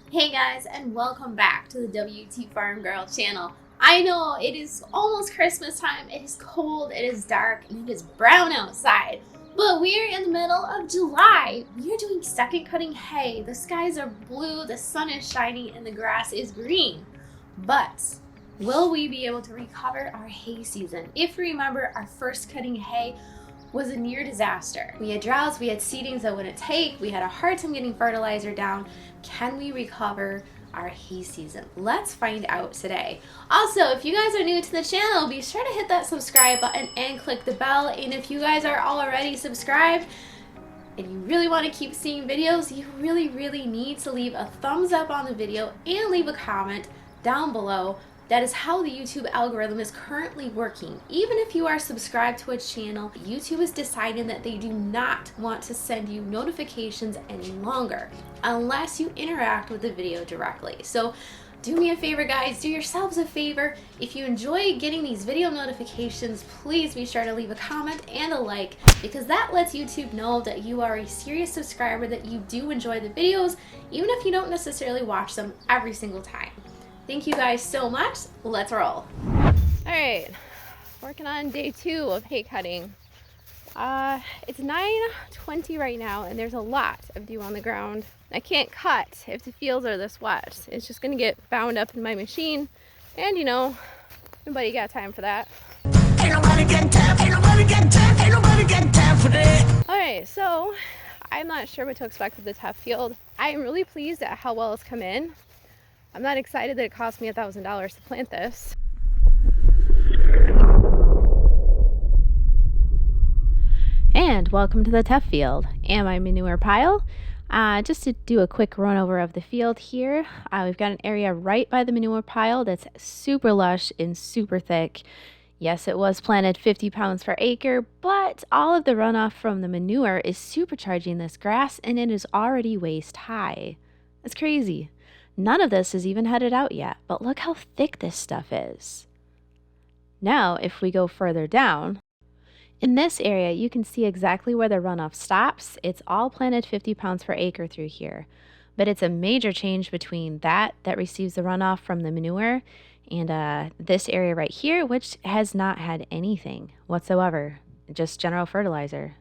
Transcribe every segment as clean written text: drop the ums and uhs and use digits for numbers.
Hey guys, and welcome back to the WTFarm Girl channel. I know it is almost Christmas time, it is cold, it is dark, and it is brown outside. But we're in the middle of July. We are doing second cutting hay. The skies are blue, the sun is shining, and the grass is green. But will we be able to recover our hay season? If you remember, our first cutting hay was a near disaster. We had droughts, we had seedings that wouldn't take, we had a hard time getting fertilizer down. Can we recover our hay season? Let's find out today. Also, if you guys are new to the channel, be sure to hit that subscribe button and click the bell. And if you guys are already subscribed and you really want to keep seeing videos, you really need to leave a thumbs up on the video and leave a comment down below. That is how the YouTube algorithm is currently working. Even if you are subscribed to a channel, YouTube is deciding that they do not want to send you notifications any longer unless you interact with the video directly. So do me a favor, guys, do yourselves a favor. If you enjoy getting these video notifications, please be sure to leave a comment and a like, because that lets YouTube know that you are a serious subscriber, that you do enjoy the videos, even if you don't necessarily watch them every single time. Thank you guys so much. Let's roll. All right, working on day 2 of hay cutting. It's 9:20 right now, and there's a lot of dew on the ground. I can't cut if the fields are this wet. It's just gonna get bound up in my machine, and you know, nobody got time for that. Ain't nobody got time, ain't nobody got time, ain't nobody got time for that. All right, so I'm not sure what to expect with the tough field. I am really pleased at how well it's come in. I'm not excited that it cost me $1,000 to plant this. And welcome to the tough field and my manure pile. Just to do a quick run over of the field here, we've got an area right by the manure pile that's super lush and super thick. Yes, it was planted 50 pounds per acre, but all of the runoff from the manure is supercharging this grass, and it is already waist high. That's crazy. None of this is even headed out yet, but look how thick this stuff is. Now, if we go further down, in this area, you can see exactly where the runoff stops. It's all planted 50 pounds per acre through here, but it's a major change between that receives the runoff from the manure and this area right here, which has not had anything whatsoever, just general fertilizer.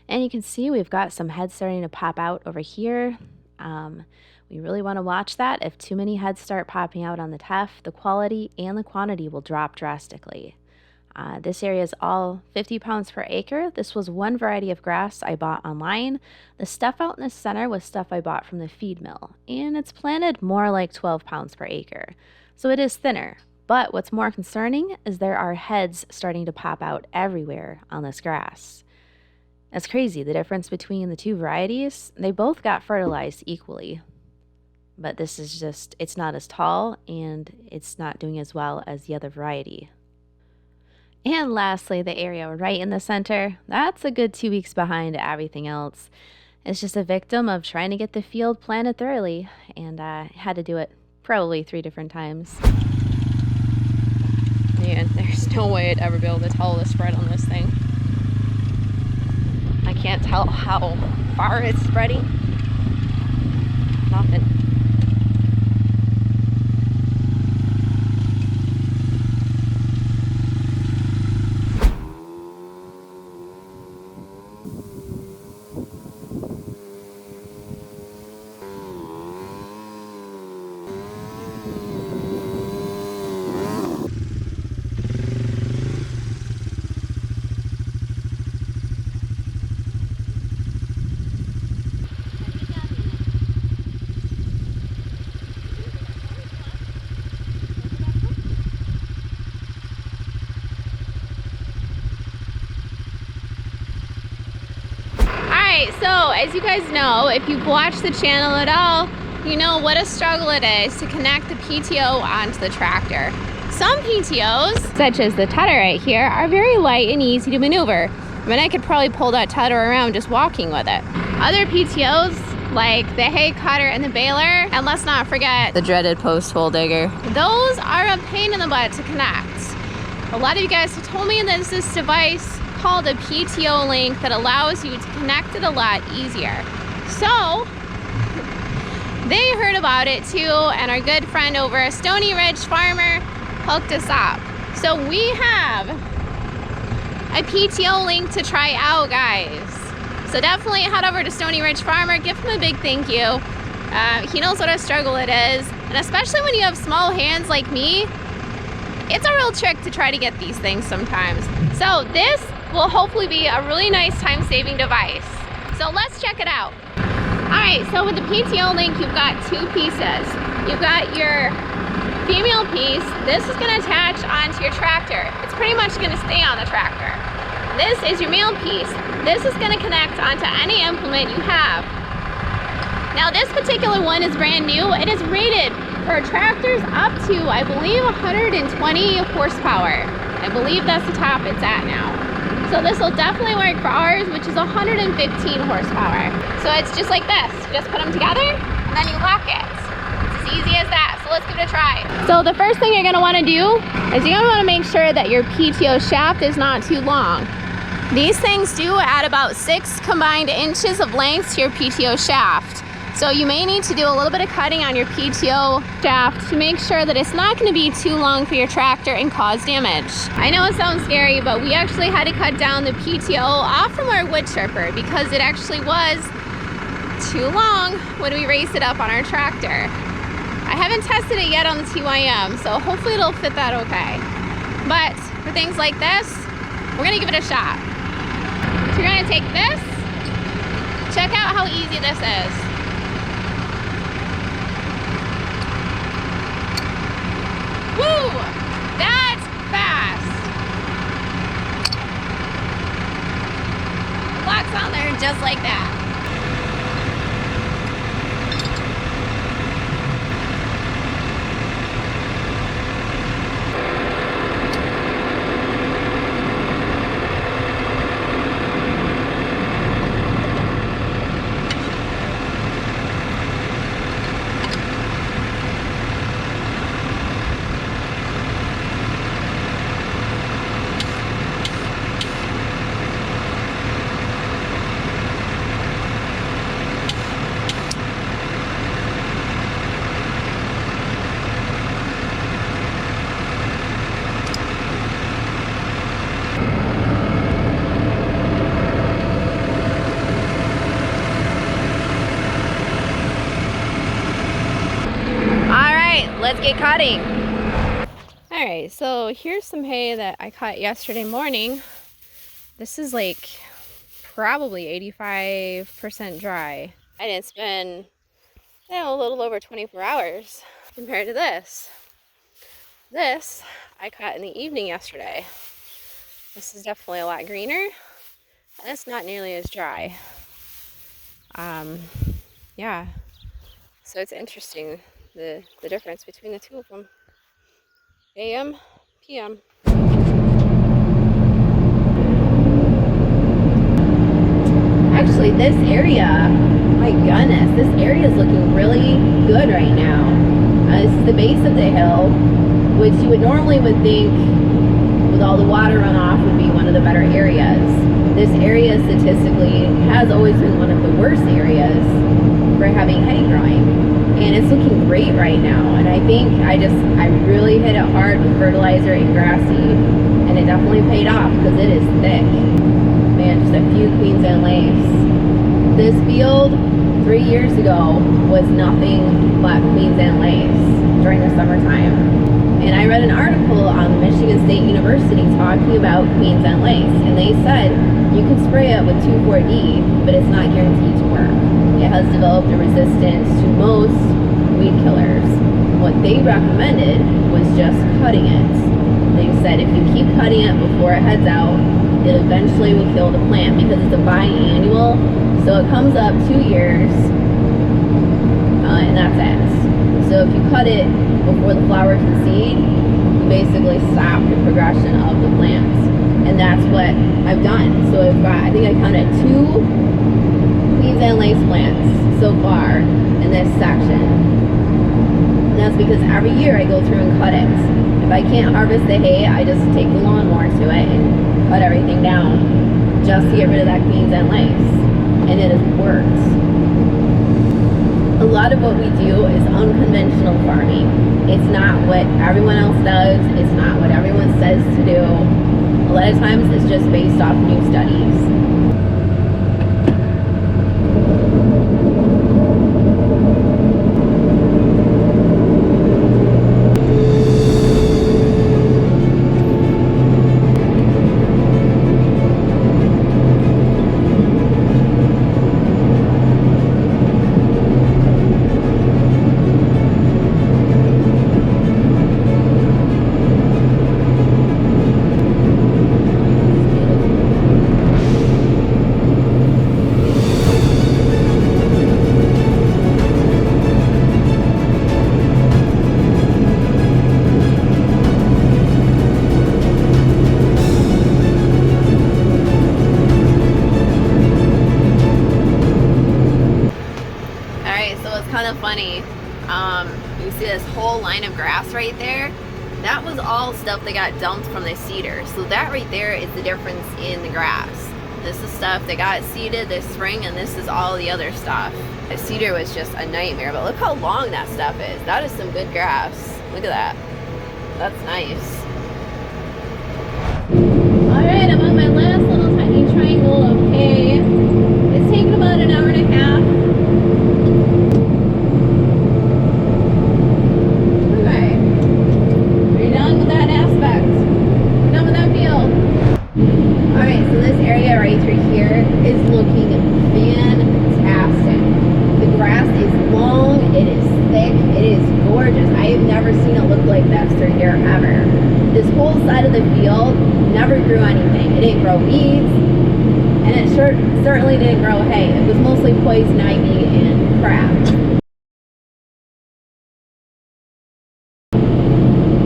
And you can see we've got some heads starting to pop out over here. We really want to watch that. If too many heads start popping out on the tuff, the quality and the quantity will drop drastically. This area is all 50 pounds per acre. This was one variety of grass I bought online. The stuff out in the center was stuff I bought from the feed mill, and it's planted more like 12 pounds per acre. So it is thinner, but what's more concerning is there are heads starting to pop out everywhere on this grass. That's crazy, the difference between the two varieties. They both got fertilized equally. But this is just, it's not as tall and it's not doing as well as the other variety. And lastly, the area right in the center, that's a good 2 weeks behind everything else. It's just a victim of trying to get the field planted thoroughly, and had to do it probably 3 different times. Man, there's no way I'd ever be able to tell the spread on this thing. I can't tell how far it's spreading. Nothing. So as you guys know, if you've watched the channel at all, you know what a struggle it is to connect the PTO onto the tractor. Some PTOs, such as the tedder right here, are very light and easy to maneuver. I mean, I could probably pull that tedder around just walking with it. Other PTOs, like the hay cutter and the baler, and let's not forget the dreaded post hole digger, those are a pain in the butt to connect. A lot of you guys have told me that there's this device called a PTO link that allows you to connect it a lot easier. So they heard about it too, and our good friend over at Stony Ridge Farmer hooked us up. So we have a PTO link to try out, guys. So definitely head over to Stony Ridge Farmer, give him a big thank you. He knows what a struggle it is, and especially when you have small hands like me, it's a real trick to try to get these things sometimes. So this will hopefully be a really nice time-saving device. So let's check it out. All right, so with the PTO link, you've got two pieces. You've got your female piece. This is gonna attach onto your tractor. It's pretty much gonna stay on the tractor. This is your male piece. This is gonna connect onto any implement you have. Now this particular one is brand new. It is rated for tractors up to, I believe, 120 horsepower. I believe that's the top it's at now. So this will definitely work for ours, which is 115 horsepower. So it's just like this. You just put them together and then you lock it. It's as easy as that. So let's give it a try. So the first thing you're gonna wanna do is you're gonna wanna make sure that your PTO shaft is not too long. These things do add about 6 combined inches of length to your PTO shaft. So you may need to do a little bit of cutting on your PTO shaft to make sure that it's not going to be too long for your tractor and cause damage. I know it sounds scary, but we actually had to cut down the PTO off from our wood chipper because it actually was too long when we raised it up on our tractor. I haven't tested it yet on the TYM, so hopefully it'll fit that okay. But for things like this, we're going to give it a shot. So you're going to take this. Check out how easy this is. Woo! That's fast. Locks on there just like that. Let's get cutting. All right, so here's some hay that I cut yesterday morning. This is like probably 85% dry. And it's been a little over 24 hours compared to this. This I cut in the evening yesterday. This is definitely a lot greener and it's not nearly as dry. Yeah, so it's interesting the difference between the two of them. AM, PM. Actually, this area, my goodness, this area is looking really good right now. This is the base of the hill, which you would normally think with all the water runoff would be one of the better areas. This area statistically has always been one of the worst areas for having hay growing. And it's looking great right now. And I think I really hit it hard with fertilizer and grassy. And it definitely paid off because it is thick. Man, just a few queens and lace. This field 3 years ago was nothing but queens and lace during the summertime. And I read an article on Michigan State University talking about queens and lace. And they said you can spray it with 2,4-D, but it's not guaranteed to work. It has developed a resistance to most weed killers. What they recommended was just cutting it. They said if you keep cutting it before it heads out, it eventually will kill the plant because it's a biannual. So it comes up 2 years, and that's it. So if you cut it before the flower can seed, you basically stop the progression of the plants. And that's what I've done. So I've got, I think I counted 2 queens and lace plants so far in this section. And that's because every year I go through and cut it. If I can't harvest the hay, I just take the lawnmower to it and cut everything down just to get rid of that queens and lace. And it has worked. A lot of what we do is unconventional farming. It's not what everyone else does. It's not what everyone says to do. A lot of times it's just based off new studies. Funny, you see this whole line of grass right there? That was all stuff that got dumped from the cedar. So that right there is the difference in the grass. This is stuff that got seeded this spring, and this is all the other stuff. The cedar was just a nightmare, but look how long that stuff is. That is some good grass. Look at that. That's nice. Alright, I'm on my last little tiny triangle of hay. It's taken about an hour and a half. Weeds, and it certainly didn't grow hay. It was mostly poison ivy and crap.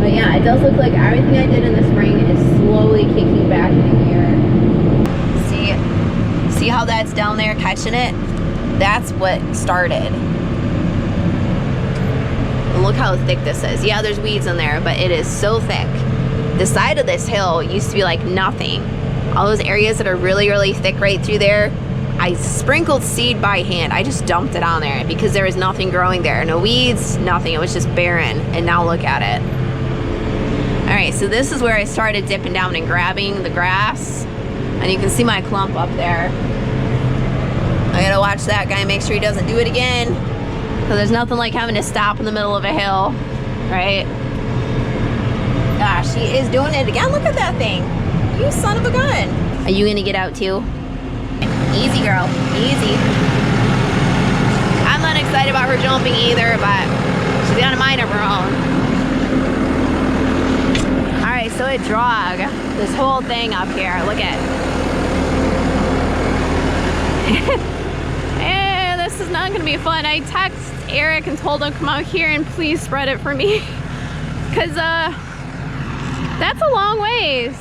But yeah, it does look like everything I did in the spring is slowly kicking back in gear. See how that's down there catching it? That's what started. And look how thick this is. Yeah, there's weeds in there, but it is so thick. The side of this hill used to be like nothing. All those areas that are really, really thick right through there, I sprinkled seed by hand. I just dumped it on there because there was nothing growing there. No weeds, nothing. It was just barren. And now look at it. All right, so this is where I started dipping down and grabbing the grass. And you can see my clump up there. I gotta watch that guy, make sure he doesn't do it again. So there's nothing like having to stop in the middle of a hill, right? Gosh, he is doing it again. Look at that thing. You son of a gun. Are you gonna get out too? Easy, girl, easy. I'm not excited about her jumping either, but she's got a mind of her own. All right, so it drug this whole thing up here. Look at it. This is not gonna be fun. I texted Eric and told him come out here and please spread it for me. Cause that's a long ways.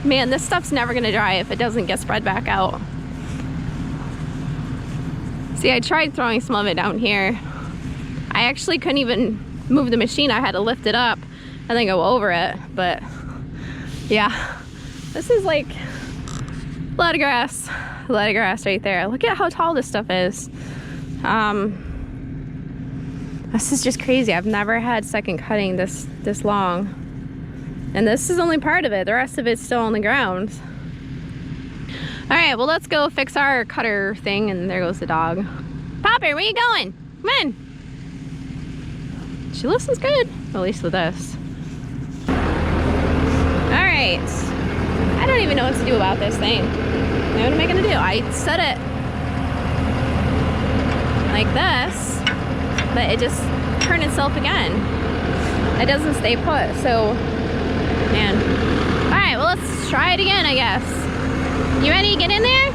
Man, this stuff's never gonna dry if it doesn't get spread back out. See, I tried throwing some of it down here. I actually couldn't even move the machine. I had to lift it up and then go over it. But yeah, this is like a lot of grass right there. Look at how tall this stuff is. This is just crazy. I've never had second cutting this long. And this is only part of it. The rest of it's still on the ground. All right, well, let's go fix our cutter thing. And there goes the dog. Popper, where you going? Come on. She listens good, at least with this. All right. I don't even know what to do about this thing. What am I gonna do? I set it like this, but it just turned itself again. It doesn't stay put, so man. All right, well, let's try it again, I guess. You ready to get in there?